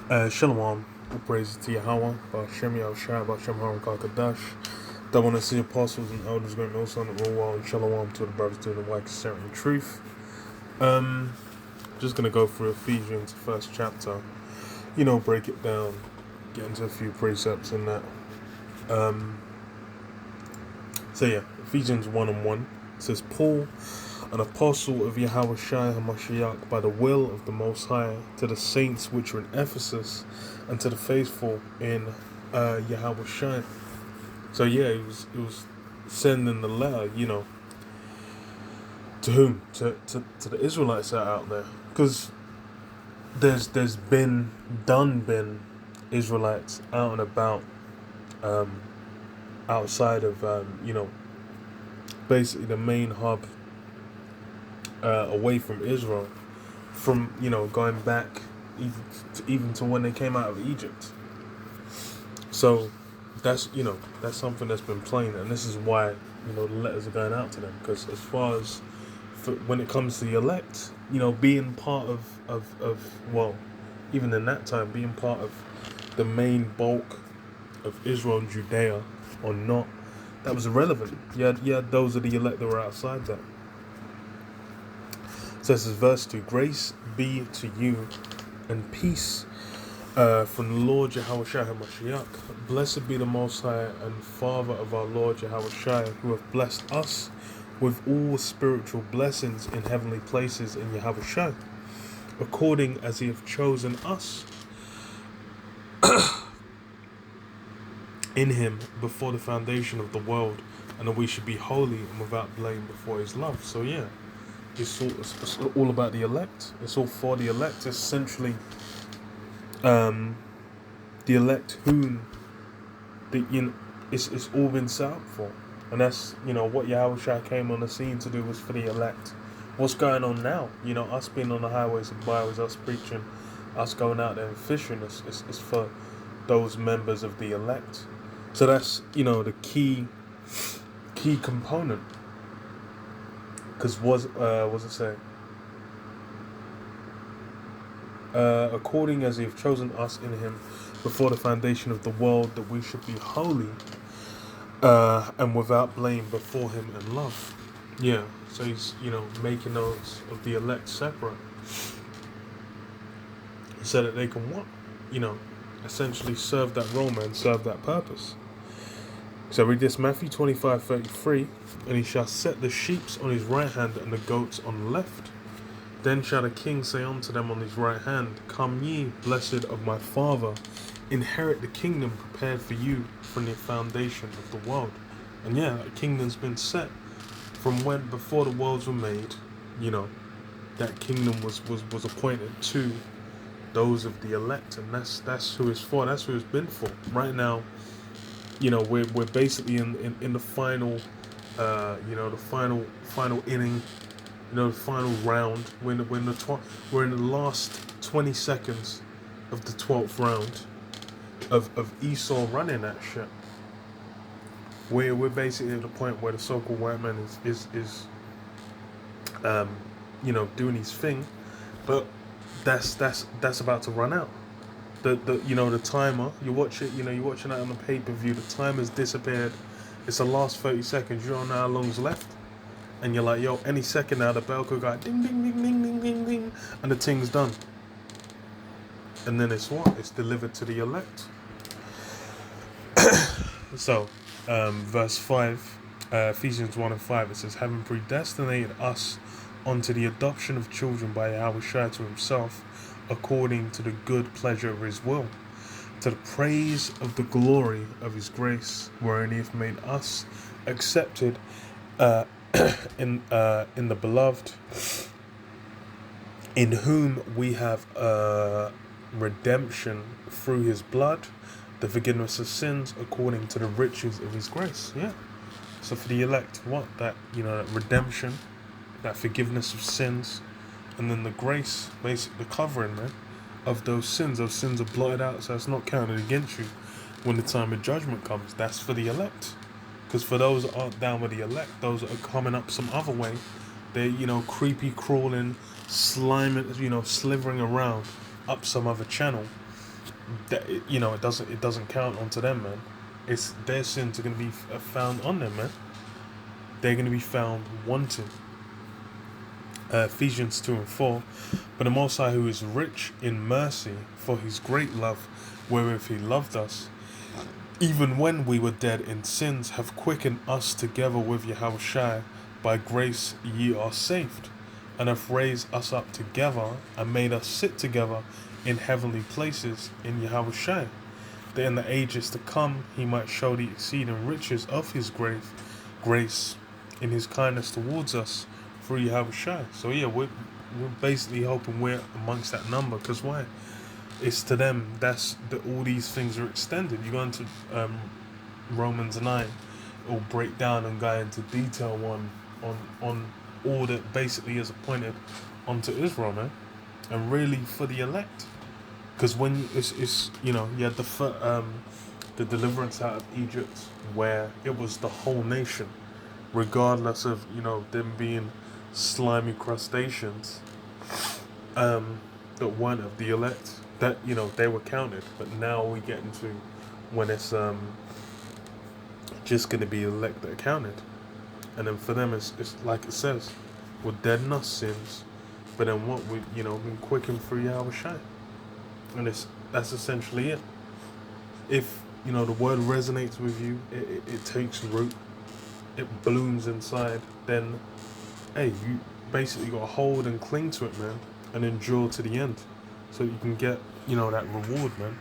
Shalom, all praises to Yahweh, Ba'ashem Yahushua, Ba'ashem Haram Kakadash. That one to see apostles and elders going also on the roll and shalom to the brothers doing the work of certain truth. Just gonna go through Ephesians, first chapter. Break it down, get into a few precepts and that. Ephesians 1:1 says, Paul, an apostle of Yahweh Shai HaMashiach, by the will of the Most High, to the saints which are in Ephesus, and to the faithful in Yahweh Shai. So it was sending the letter, to whom? To the Israelites that are out there, because there's been Israelites out and about, outside of basically the main hub, away from Israel, from going back even to when they came out of Egypt. So that's something that's been plain, and this is why the letters are going out to them, because as far as when it comes to the elect, being part of even in that time, being part of the main bulk of Israel and Judea or not, that was irrelevant. You had those of the elect that were outside that. So this is verse 2. Grace be to you and peace from the Lord Yahweh Shai HaMashiach. Blessed be the Most High and Father of our Lord Yahweh Shai, who hath blessed us with all spiritual blessings in heavenly places in Yahweh Shai, according as he hath chosen us in him before the foundation of the world, and that we should be holy and without blame before his love. So it's all about the elect. It's all for the elect. Essentially, the elect whom it's all been set up for, and that's what Yahweh Shai came on the scene to do, was for the elect. What's going on now? Us being on the highways and byways, us preaching, us going out there and fishing. It's for those members of the elect. So that's the key component. Because what's it say? According as he hath chosen us in him before the foundation of the world, that we should be holy and without blame before him in love. Yeah, so he's making those of the elect separate, so that they can essentially serve that role, man, serve that purpose. So read this, Matthew 25:33, and he shall set the sheep on his right hand and the goats on the left. Then shall the king say unto them on his right hand, Come ye, blessed of my Father, inherit the kingdom prepared for you from the foundation of the world. And that kingdom's been set from when, before the worlds were made. That kingdom was appointed to those of the elect, and that's who it's for. That's who it's been for. Right now, we're basically in the final, the final inning, the final round. We're in the last 20 seconds of the 12th round of Esau running that shit. We're basically at the point where the so-called white man is doing his thing, but that's about to run out. The timer, you're watching that on the pay-per-view, the timer's disappeared. It's the last 30 seconds. You don't know how long's left, and you're like, yo, any second now the bell could go ding ding ding ding ding ding ding, and the thing's done. And then it's delivered to the elect. So verse 5, Ephesians 1:5, it says, having predestinated us unto the adoption of children by Yahweh Shai to himself, according to the good pleasure of his will, to the praise of the glory of his grace, wherein he hath made us accepted in the beloved, in whom we have redemption through his blood, the forgiveness of sins, according to the riches of his grace. So for the elect, that redemption, that forgiveness of sins, and then the grace, basically the covering, man, of those sins. Those sins are blotted out, so it's not counted against you when the time of judgment comes. That's for the elect. Because for those that aren't down with the elect, those that are coming up some other way, they're creepy crawling, slivering around up some other channel. it doesn't count onto them, man. It's their sins are going to be found on them, man. They're going to be found wanting. Ephesians 2:4. But the Most High, who is rich in mercy, for his great love, wherewith he loved us, even when we were dead in sins, have quickened us together with Yahushua. By grace ye are saved, and have raised us up together, and made us sit together in heavenly places in Yahushua, that in the ages to come he might show the exceeding riches of his grace in his kindness towards us through Yahushua. So yeah, we're basically hoping we're amongst that number, because why? It's to them that's that all these things are extended. You go into Romans 9, it'll break down and go into detail on all that basically is appointed onto Israel, man, and really for the elect. Because when it's you had the deliverance out of Egypt, where it was the whole nation, regardless of them being slimy crustaceans that weren't of the elect, that they were counted. But now we get into when it's just going to be elect that are counted, and then for them it's like it says, we're dead in our sins, but then what we been quickened through Yahushua, and that's essentially it. If the word resonates with you, it takes root, it blooms inside, then hey, you basically got to hold and cling to it, man, and endure to the end, so you can get that reward, man.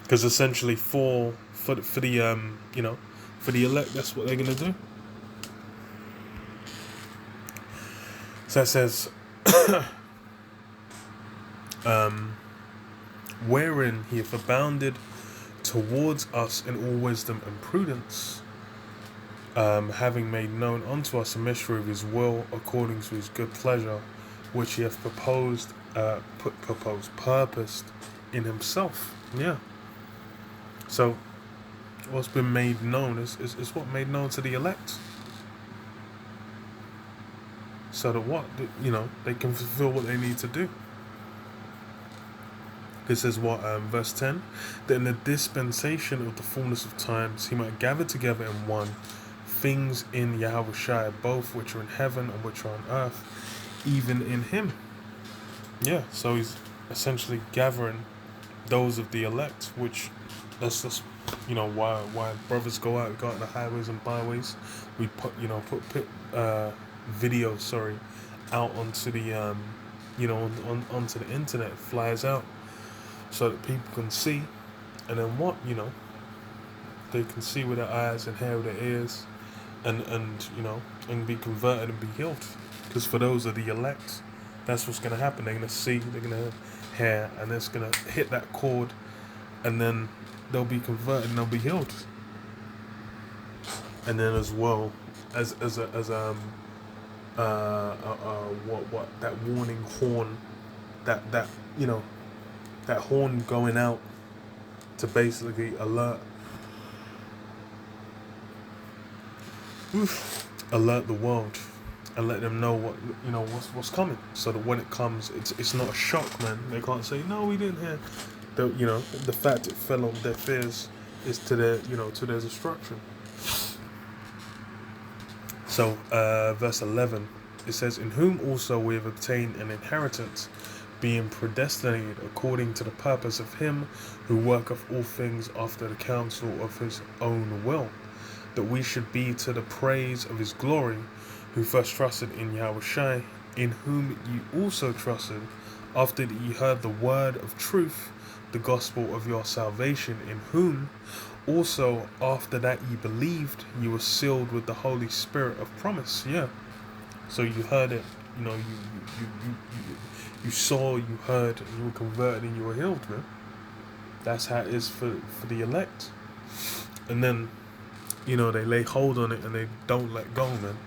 Because essentially for the elect, that's what they're gonna do. So it says, wherein he hath abounded towards us in all wisdom and prudence, having made known unto us a mystery of his will, according to his good pleasure, which he hath purposed in himself. Yeah. So what's been made known is what made known to the elect, so that they can fulfill what they need to do. This is what verse 10, that in the dispensation of the fullness of times he might gather together in one things in Yahushua, both which are in heaven and which are on earth, even in him. Yeah, so he's essentially gathering those of the elect, which that's just why brothers go out on the highways and byways. We put videos out onto the onto the internet, flies out, so that people can see, and then they can see with their eyes and hear with their ears, and be converted and be healed. Because for those of the elect, that's what's going to happen. They're going to see, they're going to hear, and it's going to hit that chord, and then they'll be converted and they'll be healed. And then as well as that warning horn, that horn going out to basically alert the world and let them know what's coming, so that when it comes, it's not a shock, man. They can't say no, we didn't hear. The fact it fell on deaf ears is to their destruction. So verse 11, it says, in whom also we have obtained an inheritance, being predestinated according to the purpose of him who worketh all things after the counsel of his own will, that we should be to the praise of his glory, who first trusted in Yahushua, in whom ye also trusted, after that ye heard the word of truth, the gospel of your salvation, in whom also after that ye believed, ye were sealed with the Holy Spirit of promise. Yeah. So you heard it, you saw, you heard, and you were converted and you were healed, man. That's how it is for the elect. And then, they lay hold on it and they don't let go, man.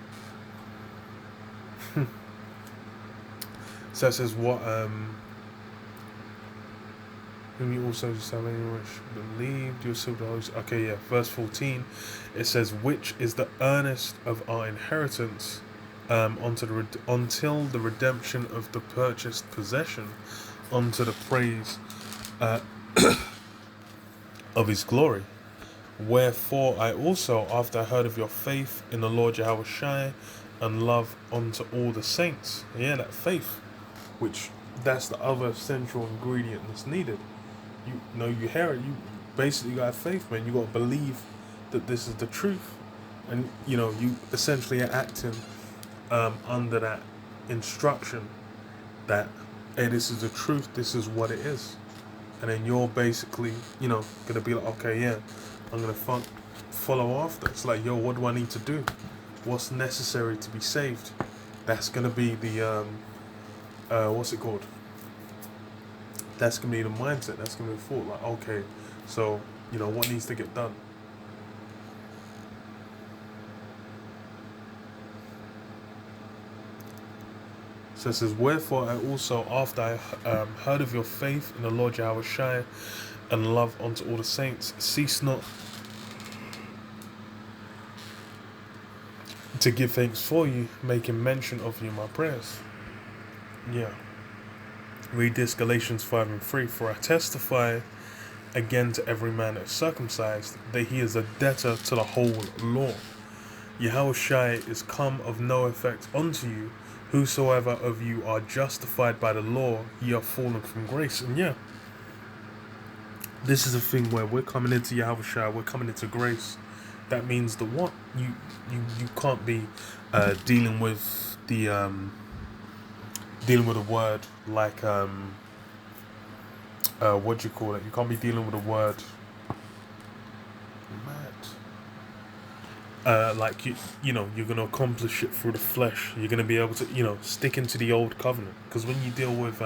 So it says what whom you also salvation which believed, you sealed the Holy Spirit. Okay, yeah, verse 14, it says, which is the earnest of our inheritance, until the redemption of the purchased possession, unto the praise of his glory. Wherefore I also, after I heard of your faith in the Lord Yahweh Shai, and love unto all the saints. Yeah, that faith, which that's the other essential ingredient that's needed. You know, you hear it, you basically got faith, man. You got to believe that this is the truth, and you know, you essentially are acting under that instruction that, hey, this is the truth, this is what it is. And then you're basically, you know, gonna be like, okay, yeah, I'm gonna follow after. It's like, yo, what do I need to do? What's necessary to be saved? That's gonna be the what's it called? That's gonna be the mindset. That's gonna be the thought. Like, okay, so you know what needs to get done. So it says, wherefore I also, after I heard of your faith in the Lord Yahweh Shai, and love unto all the saints, cease not to give thanks for you, making mention of you in my prayers. Yeah. Read this, Galatians 5:3. For I testify again to every man that is circumcised, that he is a debtor to the whole law. Yahweh Shai is come of no effect unto you. Whosoever of you are justified by the law, ye are fallen from grace. And yeah, this is a thing where we're coming into Yahweh Shai, we're coming into grace. That means that what? You can't be dealing with the word like what do you call it? You can't be dealing with a word like you know, you're going to accomplish it through the flesh. You're going to be able to, you know, stick into the old covenant, because when you deal with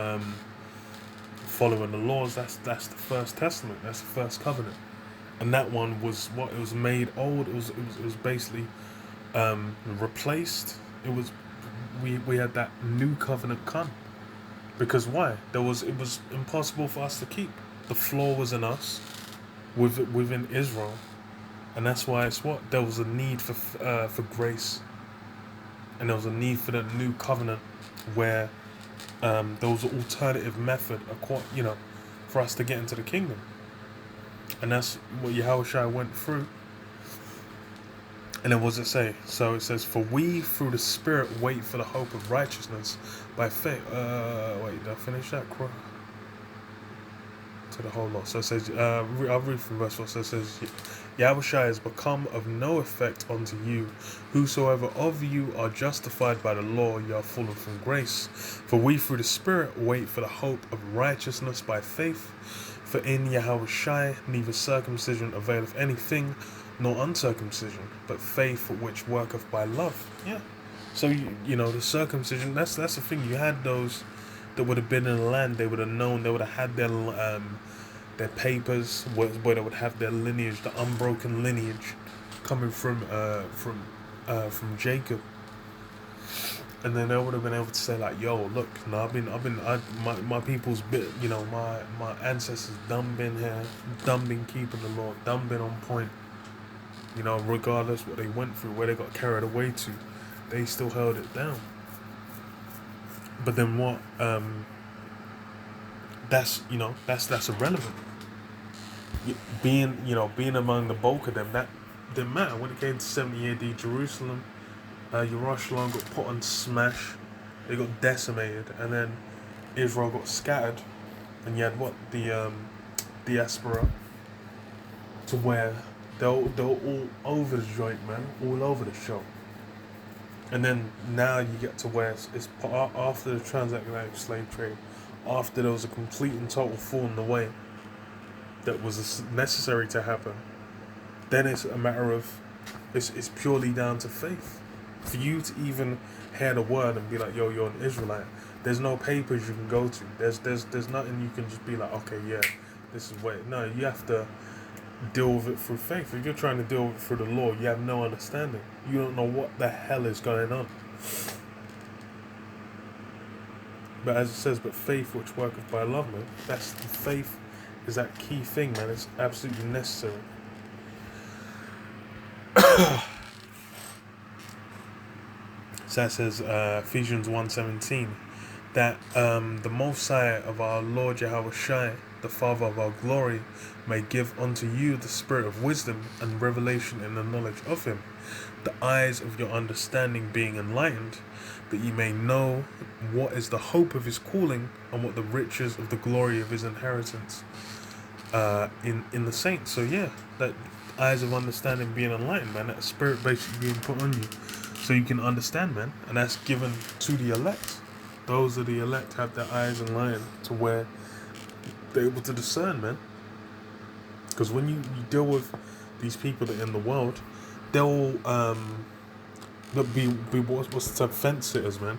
following the laws, that's the first testament, that's the first covenant, and that one was what, it was made old. It was basically replaced. It was we had that new covenant come, because why? It was impossible for us to keep. The flaw was in us, within Israel. And that's why it's what? There was a need for grace. And there was a need for the new covenant, where there was an alternative method, you know, for us to get into the kingdom. And that's what Yahushua went through. And then what does it say? So it says, for we through the Spirit wait for the hope of righteousness by faith. Wait, did I finish that? To the whole lot. So it says, I'll read from verse 4. So it says, Yahushua has become of no effect unto you. Whosoever of you are justified by the law, you are fallen from grace. For we through the Spirit wait for the hope of righteousness by faith. For in Yahushua neither circumcision availeth anything, nor uncircumcision, but faith which worketh by love. Yeah. So you know, the circumcision, that's the thing. You had those that would have been in the land, they would have known, they would have had their papers, where they would have their lineage, the unbroken lineage, coming from Jacob, and then they would have been able to say like, "Yo, look, no, my people's bit, you know, my ancestors done been here, done been keeping the law, done been on point, you know, regardless what they went through, where they got carried away to, they still held it down." But then what? That's irrelevant. Being among the bulk of them, that didn't matter. When it came to 70 AD Jerusalem, Jerusalem got put on smash. They got decimated, and then Israel got scattered, and you had what, the diaspora, to where they're all over the joint, man, all over the show. And then now you get to where it's after the transatlantic slave trade, after there was a complete and total falling away that was necessary to happen. Then it's a matter of, it's purely down to faith. For you to even hear the word and be like, yo, you're an Israelite, there's no papers you can go to. There's nothing you can just be like, okay, yeah, this is where. No, you have to deal with it through faith. If you're trying to deal with it through the law, you have no understanding. You don't know what the hell is going on. But as it says, but faith which worketh by love, man. That's the faith, is that key thing, man. It's absolutely necessary. So that says Ephesians 1:17, that the Most High of our Lord Yahweh Shai, the Father of our glory, may give unto you the spirit of wisdom and revelation in the knowledge of him, the eyes of your understanding being enlightened, that ye may know what is the hope of his calling, and what the riches of the glory of his inheritance in the saints. So yeah, that eyes of understanding being enlightened, man, that spirit basically being put on you so you can understand, man. And that's given to the elect. Those of the elect have their eyes enlightened to where they're able to discern, man. Because when you deal with these people that are in the world, they'll be what's the term, fence sitters, man.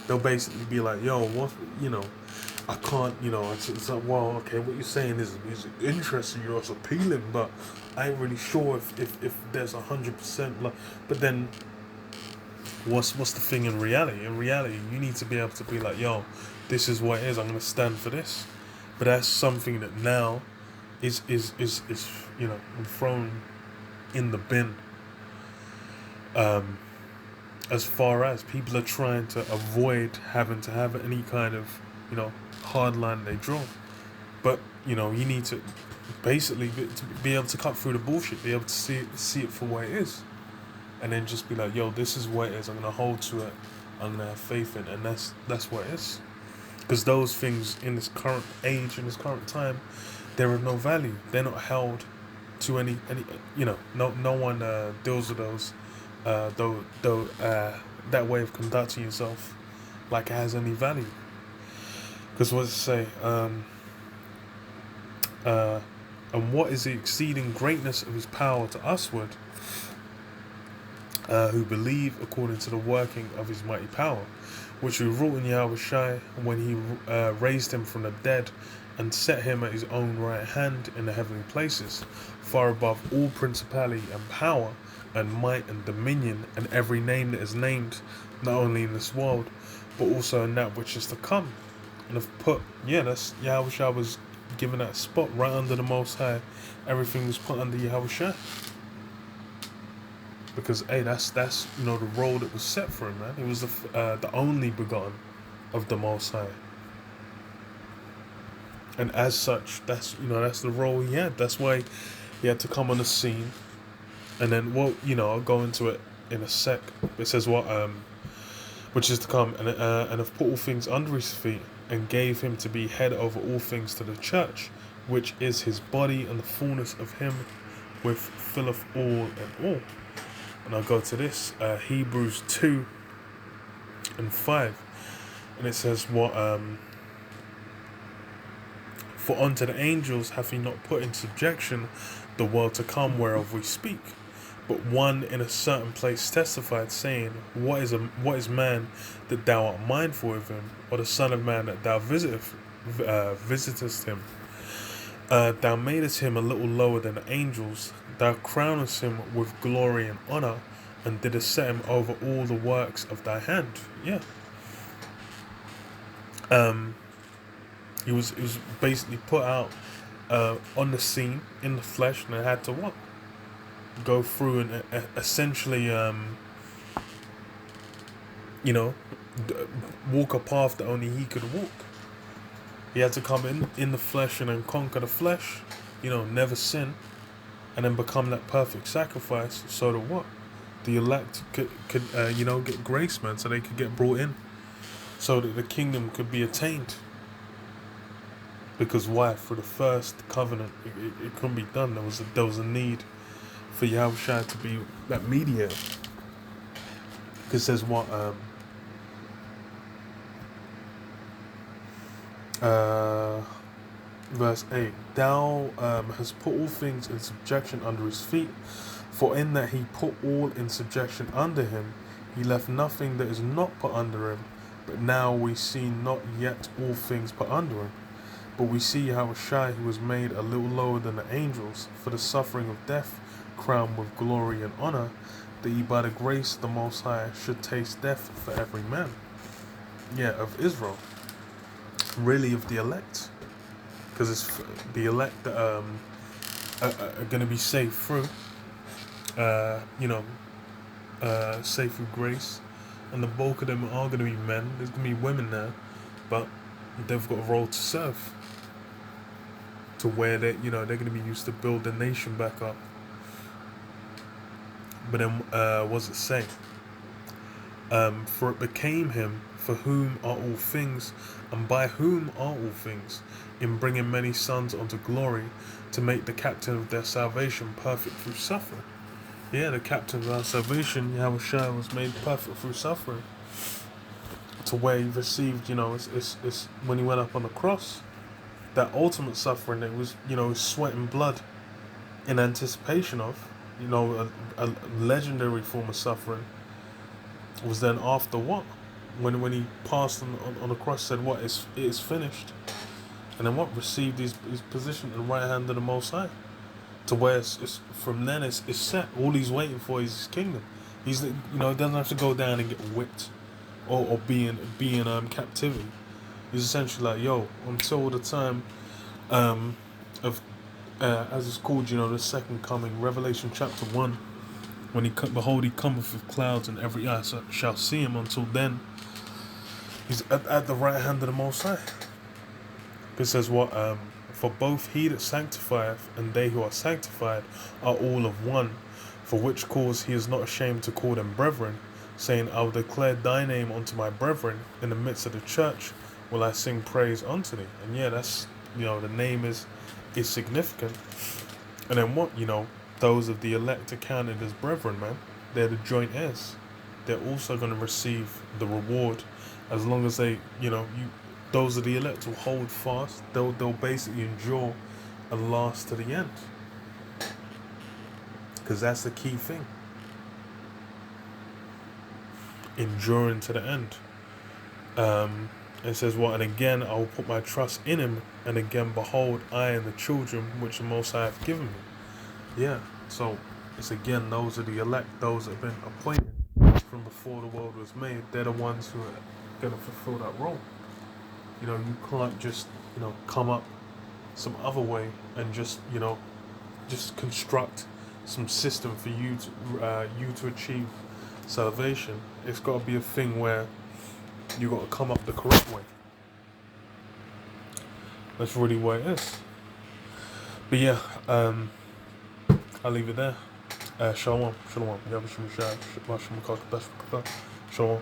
They'll basically be like, yo, what, I can't, it's like, well, okay, what you're saying is interesting, you're also appealing, but I ain't really sure if there's 100% like. But then what's the thing in reality? In reality, you need to be able to be like, yo, this is what it is, I'm gonna stand for this. But that's something that now is thrown in the bin. As far as people are trying to avoid having to have any kind of, hard line they draw. But, you need to basically be able to cut through the bullshit, be able to see it for what it is. And then just be like, yo, this is what it is, I'm going to hold to it, I'm going to have faith in it, and that's what it is. Because those things in this current age, in this current time, they're of no value. They're not held to any no one deals with those, that way of conducting yourself like it has any value. Because what does it say? And what is the exceeding greatness of his power to usward, who believe according to the working of his mighty power, which he wrought in Yahweh Shai when he raised him from the dead and set him at his own right hand in the heavenly places, far above all principality and power and might and dominion and every name that is named, not only in this world, but also in that which is to come. And have put, that's Yahweh Shai was given that spot right under the Most High. Everything was put under Yahweh Shai. Because that's the role that was set for him, man. He was the only begotten of the Most High, and as such, that's the role he had. That's why he had to come on the scene. And then I'll go into it in a sec. It says which is to come, and have put all things under his feet, and gave him to be head over all things to the church, which is his body, and the fullness of him which filleth all in all. And I'll go to this, Hebrews 2 and 5. And it says, for unto the angels hath he not put in subjection the world to come whereof we speak. But one in a certain place testified, saying, What is man that thou art mindful of him, or the son of man that thou visitest him? Thou madest him a little lower than the angels. Thou crownest him with glory and honor, and didst set him over all the works of thy hand. Yeah. He was basically put out on the scene in the flesh, and had to go through and essentially walk a path that only he could walk. He had to come in the flesh and then conquer the flesh, never sin, and then become that perfect sacrifice, so that the elect could get grace, man, so they could get brought in, so that the kingdom could be attained. Because why? For the first covenant, it couldn't be done. There was a need for Yahweh Shai to be that mediator. Because it says verse 8, thou hast put all things in subjection under his feet, for in that he put all in subjection under him, he left nothing that is not put under him. But now we see not yet all things put under him. But we see Yahweh Shai, who was made a little lower than the angels, for the suffering of death, crowned with glory and honor, that ye by the grace of the Most High should taste death for every man. Yeah, of Israel. Really of the elect. Because it's the elect that are going to be saved through, saved through grace. And the bulk of them are going to be men. There's going to be women now. but they've got a role to serve, to where they're going to be used to build the nation back up. But then, what does it say? For it became him for whom are all things, and by whom are all things, in bringing many sons unto glory, to make the captain of their salvation perfect through suffering. Yeah, the captain of our salvation, Yahushua, was made perfect through suffering. To where he received, it's when he went up on the cross, that ultimate suffering, it was, sweat and blood in anticipation of, a legendary form of suffering, was then after what? When he passed on the cross, said what? It is finished. And then what? Received his position in the right hand of the Most High. To where it's from then it's set. All he's waiting for is his kingdom. He's doesn't have to go down and get whipped or be in captivity. He's essentially like, yo, until the time of as it's called, the second coming, Revelation chapter 1, when behold, he cometh with clouds, and every eye shall see him. Until then, he's at the right hand of the Most High. It says what? For both he that sanctifieth and they who are sanctified are all of one, for which cause he is not ashamed to call them brethren, saying, I will declare thy name unto my brethren, in the midst of the church will I sing praise unto thee. And yeah, that's, the name is significant. And then what? Those of the elect are counted as brethren, man. They're the joint heirs. They're also going to receive the reward, as long as they, those of the elect will hold fast. They'll basically endure and last to the end, because that's the key thing. Enduring to the end. It says what? And again I will put my trust in him, and again behold, I and the children which the Most High hath given me. Yeah, so it's again those are the elect, those that have been appointed from before the world was made. They're the ones who are going to fulfill that role. You can't just come up some other way and just construct some system for you to achieve salvation. It's got to be a thing where you got to come up the correct way. That's really what it is. But yeah, I'll leave it there. Shalom. Shalom. Shalom.